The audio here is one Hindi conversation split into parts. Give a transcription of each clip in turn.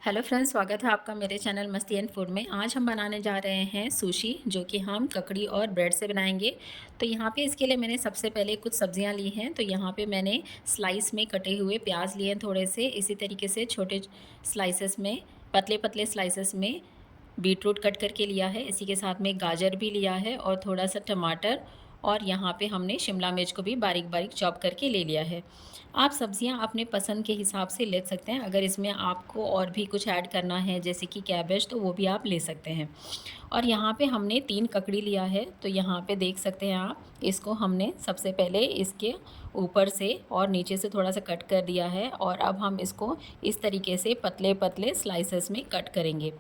हेलो फ्रेंड्स, स्वागत है आपका मेरे चैनल मस्ती एंड फूड में। आज हम बनाने जा रहे हैं सुशी, जो कि हम ककड़ी और ब्रेड से बनाएंगे। तो यहाँ पे इसके लिए मैंने सबसे पहले कुछ सब्जियाँ ली हैं। तो यहाँ पे मैंने स्लाइस में कटे हुए प्याज लिए हैं थोड़े से। इसी तरीके से छोटे स्लाइसेस में, पतले पतले स्लाइसेस में बीटरूट कट करके लिया है। इसी के साथ में गाजर भी लिया है और थोड़ा सा टमाटर, और यहाँ पे हमने शिमला मिर्च को भी बारीक बारीक चॉप करके ले लिया है। आप सब्जियां अपने पसंद के हिसाब से ले सकते हैं। अगर इसमें आपको और भी कुछ ऐड करना है जैसे कि कैबेज, तो वो भी आप ले सकते हैं। और यहाँ पे हमने 3 ककड़ी लिया है। तो यहाँ पे देख सकते हैं आप, इसको हमने सबसे पहले इसके ऊपर से और नीचे से थोड़ा सा कट कर दिया है। और अब हम इसको इस तरीके से पतले पतले स्लाइसेस में कट करेंगे।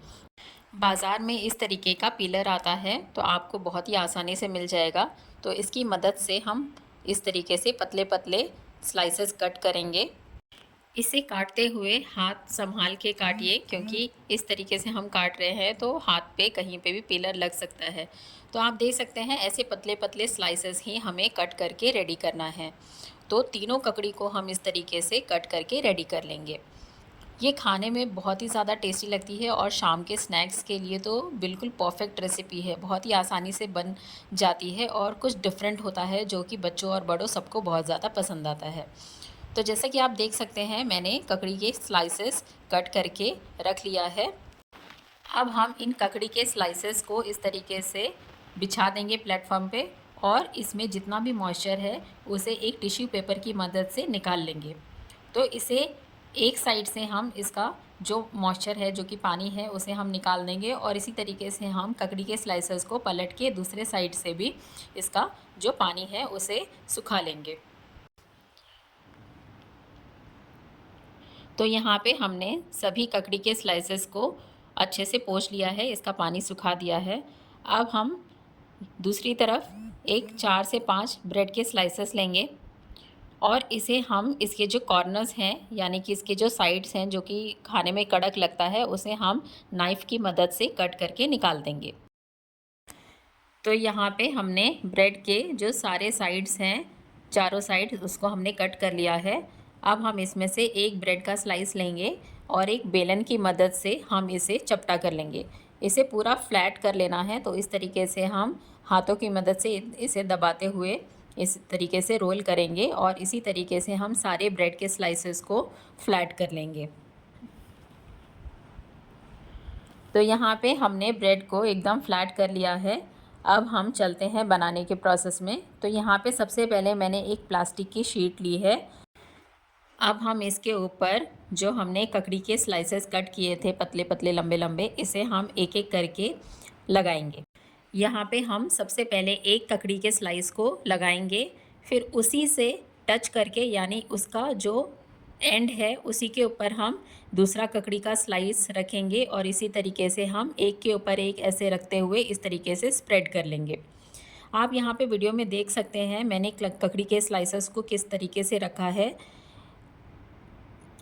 बाज़ार में इस तरीके का पीलर आता है, तो आपको बहुत ही आसानी से मिल जाएगा। तो इसकी मदद से हम इस तरीके से पतले पतले स्लाइसेस कट करेंगे। इसे काटते हुए हाथ संभाल के काटिए, क्योंकि इस तरीके से हम काट रहे हैं तो हाथ पे कहीं पे भी पीलर लग सकता है। तो आप देख सकते हैं, ऐसे पतले पतले स्लाइसेस ही हमें कट करके रेडी करना है। तो तीनों ककड़ी को हम इस तरीके से कट करके रेडी कर लेंगे। ये खाने में बहुत ही ज़्यादा टेस्टी लगती है और शाम के स्नैक्स के लिए तो बिल्कुल परफेक्ट रेसिपी है। बहुत ही आसानी से बन जाती है और कुछ डिफरेंट होता है, जो कि बच्चों और बड़ों सबको बहुत ज़्यादा पसंद आता है। तो जैसा कि आप देख सकते हैं, मैंने ककड़ी के स्लाइसेस कट करके रख लिया है। अब हम इन ककड़ी के स्लाइसेस को इस तरीके से बिछा देंगे प्लेटफॉर्म पे, और इसमें जितना भी मॉइस्चर है उसे एक टिश्यू पेपर की मदद से निकाल लेंगे। तो इसे एक साइड से हम इसका जो मॉइस्चर है, जो कि पानी है, उसे हम निकाल देंगे। और इसी तरीके से हम ककड़ी के स्लाइसेस को पलट के दूसरे साइड से भी इसका जो पानी है उसे सुखा लेंगे। तो यहाँ पे हमने सभी ककड़ी के स्लाइसेस को अच्छे से पोंछ लिया है, इसका पानी सुखा दिया है। अब हम दूसरी तरफ एक 4 से 5 ब्रेड के स्लाइसेस लेंगे, और इसे हम इसके जो कॉर्नर्स हैं, यानी कि इसके जो साइड्स हैं जो कि खाने में कड़क लगता है, उसे हम नाइफ़ की मदद से कट करके निकाल देंगे। तो यहाँ पे हमने ब्रेड के जो सारे साइड्स हैं, चारों साइड, उसको हमने कट कर लिया है। अब हम इसमें से एक ब्रेड का स्लाइस लेंगे और एक बेलन की मदद से हम इसे चपटा कर लेंगे। इसे पूरा फ्लैट कर लेना है। तो इस तरीके से हम हाथों की मदद से इसे दबाते हुए इस तरीके से रोल करेंगे, और इसी तरीके से हम सारे ब्रेड के स्लाइसेस को फ्लैट कर लेंगे। तो यहाँ पे हमने ब्रेड को एकदम फ्लैट कर लिया है। अब हम चलते हैं बनाने के प्रोसेस में। तो यहाँ पे सबसे पहले मैंने एक प्लास्टिक की शीट ली है। अब हम इसके ऊपर जो हमने ककड़ी के स्लाइसेस कट किए थे पतले पतले लंबे लंबे, इसे हम एक एक करके लगाएंगे। यहाँ पे हम सबसे पहले एक ककड़ी के स्लाइस को लगाएंगे, फिर उसी से टच करके, यानी उसका जो एंड है उसी के ऊपर हम दूसरा ककड़ी का स्लाइस रखेंगे, और इसी तरीके से हम एक के ऊपर एक ऐसे रखते हुए इस तरीके से स्प्रेड कर लेंगे। आप यहाँ पे वीडियो में देख सकते हैं मैंने ककड़ी के स्लाइसेस को किस तरीके से रखा है।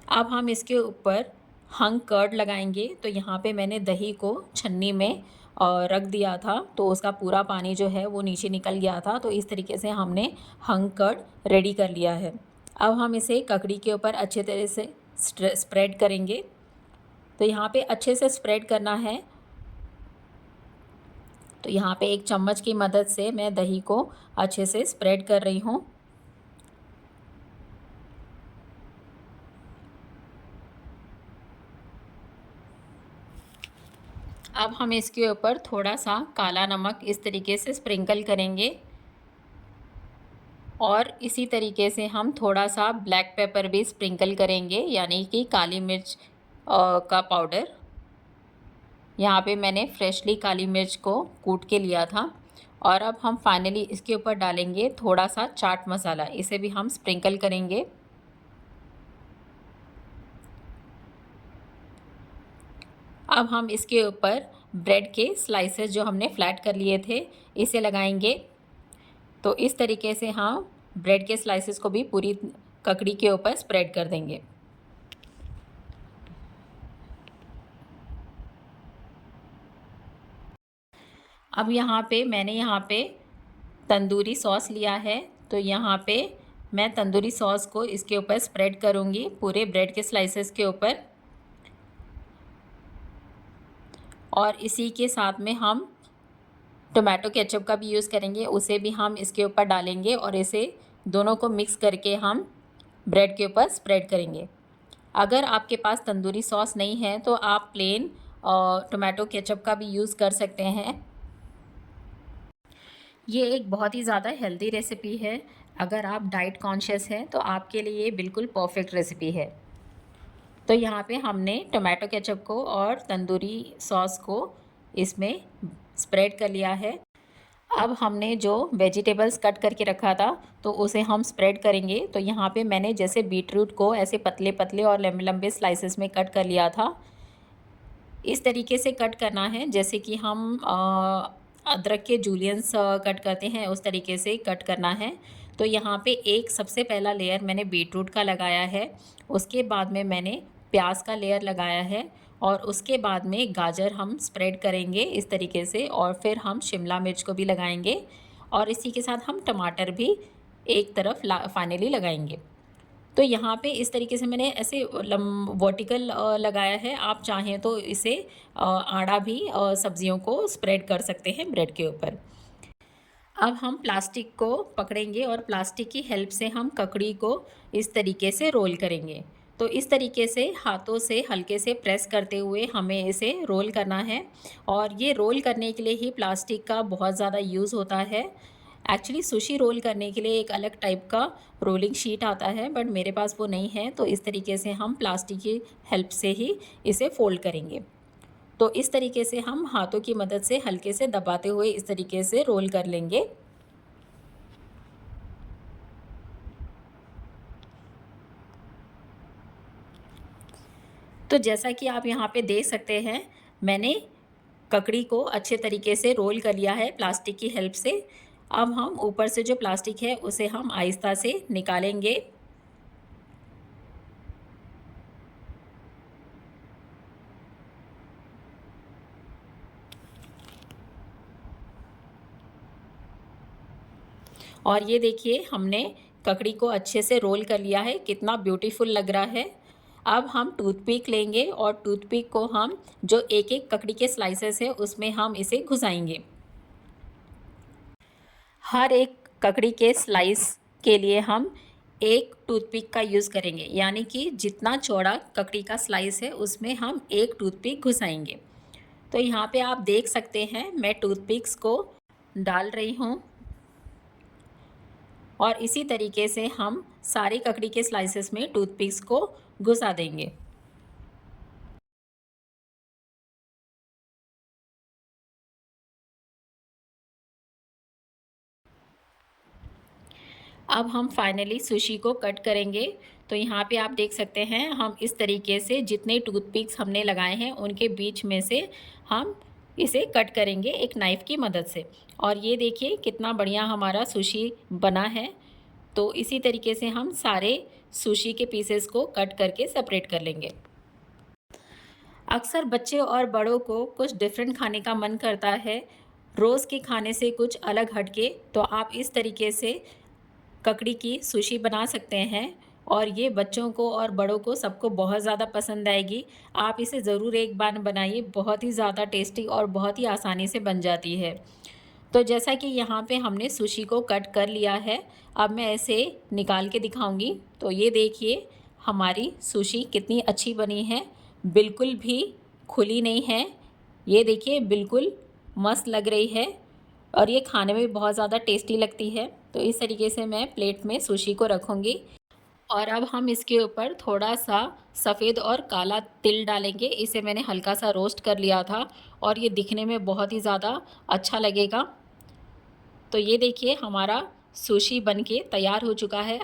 अब हम इसके ऊपर हंग कर्ड लगाएंगे। तो यहाँ पे मैंने दही को छन्नी में रख दिया था, तो उसका पूरा पानी जो है वो नीचे निकल गया था। तो इस तरीके से हमने हंग कर्ड रेडी कर लिया है। अब हम इसे ककड़ी के ऊपर अच्छे तरह से स्प्रेड करेंगे। तो यहाँ पे अच्छे से स्प्रेड करना है। तो यहाँ पे एक चम्मच की मदद से मैं दही को अच्छे से स्प्रेड कर रही हूँ। अब हम इसके ऊपर थोड़ा सा काला नमक इस तरीके से स्प्रिंकल करेंगे, और इसी तरीके से हम थोड़ा सा ब्लैक पेपर भी स्प्रिंकल करेंगे, यानी कि काली मिर्च का पाउडर। यहाँ पे मैंने फ्रेशली काली मिर्च को कूट के लिया था। और अब हम फाइनली इसके ऊपर डालेंगे थोड़ा सा चाट मसाला, इसे भी हम स्प्रिंकल करेंगे। अब हम इसके ऊपर ब्रेड के स्लाइसेस जो हमने फ्लैट कर लिए थे, इसे लगाएंगे। तो इस तरीके से हम ब्रेड के स्लाइसेस को भी पूरी ककड़ी के ऊपर स्प्रेड कर देंगे। अब मैंने यहाँ पे तंदूरी सॉस लिया है। तो यहाँ पे मैं तंदूरी सॉस को इसके ऊपर स्प्रेड करूँगी पूरे ब्रेड के स्लाइसेस के ऊपर। और इसी के साथ में हम टोमेटो केचप का भी यूज़ करेंगे, उसे भी हम इसके ऊपर डालेंगे और इसे दोनों को मिक्स करके हम ब्रेड के ऊपर स्प्रेड करेंगे। अगर आपके पास तंदूरी सॉस नहीं है तो आप प्लेन टोमेटो केचप का भी यूज़ कर सकते हैं। ये एक बहुत ही ज़्यादा हेल्दी रेसिपी है। अगर आप डाइट कॉन्शियस हैं तो आपके लिए ये बिल्कुल परफेक्ट रेसिपी है। तो यहाँ पे हमने टोमेटो केचप को और तंदूरी सॉस को इसमें स्प्रेड कर लिया है। अब हमने जो वेजिटेबल्स कट करके रखा था तो उसे हम स्प्रेड करेंगे। तो यहाँ पे मैंने जैसे बीटरूट को ऐसे पतले पतले और लंबे लंबे स्लाइसेस में कट कर लिया था, इस तरीके से कट करना है जैसे कि हम अदरक के जूलियंस कट करते हैं, उस तरीके से कट करना है। तो यहाँ पे एक सबसे पहला लेयर मैंने बीटरूट का लगाया है, उसके बाद में मैंने प्याज का लेयर लगाया है और उसके बाद में गाजर हम स्प्रेड करेंगे इस तरीके से, और फिर हम शिमला मिर्च को भी लगाएंगे और इसी के साथ हम टमाटर भी एक तरफ फाइनली लगाएंगे। तो यहाँ पे इस तरीके से मैंने ऐसे वर्टिकल लगाया है। आप चाहें तो इसे आड़ा भी सब्जियों को स्प्रेड कर सकते हैं ब्रेड के ऊपर। अब हम प्लास्टिक को पकड़ेंगे और प्लास्टिक की हेल्प से हम ककड़ी को इस तरीके से रोल करेंगे। तो इस तरीके से हाथों से हल्के से प्रेस करते हुए हमें इसे रोल करना है, और ये रोल करने के लिए ही प्लास्टिक का बहुत ज़्यादा यूज़ होता है। एक्चुअली सुशी रोल करने के लिए एक अलग टाइप का रोलिंग शीट आता है, बट मेरे पास वो नहीं है। तो इस तरीके से हम प्लास्टिक की हेल्प से ही इसे फोल्ड करेंगे। तो इस तरीके से हम हाथों की मदद से हल्के से दबाते हुए इस तरीके से रोल कर लेंगे। तो जैसा कि आप यहाँ पे देख सकते हैं, मैंने ककड़ी को अच्छे तरीके से रोल कर लिया है प्लास्टिक की हेल्प से। अब हम ऊपर से जो प्लास्टिक है उसे हम आहिस्ता से निकालेंगे। और ये देखिए, हमने ककड़ी को अच्छे से रोल कर लिया है, कितना ब्यूटीफुल लग रहा है। अब हम टूथपिक लेंगे और टूथपिक को हम जो एक एक ककड़ी के स्लाइसेस है उसमें हम इसे घुसाएंगे। हर एक ककड़ी के स्लाइस के लिए हम एक टूथपिक का यूज़ करेंगे, यानी कि जितना चौड़ा ककड़ी का स्लाइस है उसमें हम एक टूथपिक घुसाएंगे। तो यहाँ पे आप देख सकते हैं मैं टूथपिक्स को डाल रही हूँ और इसी तरीके से हम सारी ककड़ी के स्लाइसेस में टूथपिक्स को घुसा देंगे। अब हम फाइनली सुशी को कट करेंगे। तो यहाँ पे आप देख सकते हैं, हम इस तरीके से जितने टूथपिक्स हमने लगाए हैं उनके बीच में से हम इसे कट करेंगे एक नाइफ़ की मदद से। और ये देखिए कितना बढ़िया हमारा सुशी बना है। तो इसी तरीके से हम सारे सुशी के पीसेस को कट करके सेपरेट कर लेंगे। अक्सर बच्चे और बड़ों को कुछ डिफरेंट खाने का मन करता है, रोज़ के खाने से कुछ अलग हटके। तो आप इस तरीके से ककड़ी की सुशी बना सकते हैं और ये बच्चों को और बड़ों को सबको बहुत ज़्यादा पसंद आएगी। आप इसे ज़रूर एक बार बनाइए, बहुत ही ज़्यादा टेस्टी और बहुत ही आसानी से बन जाती है। तो जैसा कि यहाँ पे हमने सुशी को कट कर लिया है, अब मैं इसे निकाल के दिखाऊंगी। तो ये देखिए हमारी सुशी कितनी अच्छी बनी है, बिल्कुल भी खुली नहीं है। ये देखिए बिल्कुल मस्त लग रही है और ये खाने में भी बहुत ज़्यादा टेस्टी लगती है। तो इस तरीके से मैं प्लेट में सुशी को रखूँगी और अब हम इसके ऊपर थोड़ा सा सफ़ेद और काला तिल डालेंगे। इसे मैंने हल्का सा रोस्ट कर लिया था और ये दिखने में बहुत ही ज़्यादा अच्छा लगेगा। तो ये देखिए हमारा सुशी बनके तैयार हो चुका है।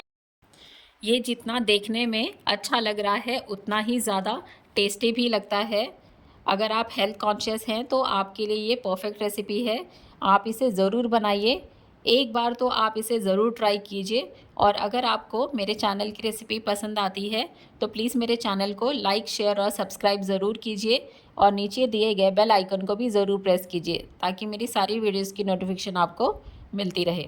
ये जितना देखने में अच्छा लग रहा है उतना ही ज़्यादा टेस्टी भी लगता है। अगर आप हेल्थ कॉन्शियस हैं तो आपके लिए ये परफेक्ट रेसिपी है। आप इसे ज़रूर बनाइए, एक बार तो आप इसे ज़रूर ट्राई कीजिए। और अगर आपको मेरे चैनल की रेसिपी पसंद आती है तो प्लीज़ मेरे चैनल को लाइक, शेयर और सब्सक्राइब ज़रूर कीजिए और नीचे दिए गए बेल आइकन को भी ज़रूर प्रेस कीजिए ताकि मेरी सारी वीडियोज़ की नोटिफिकेशन आपको मिलती रहे।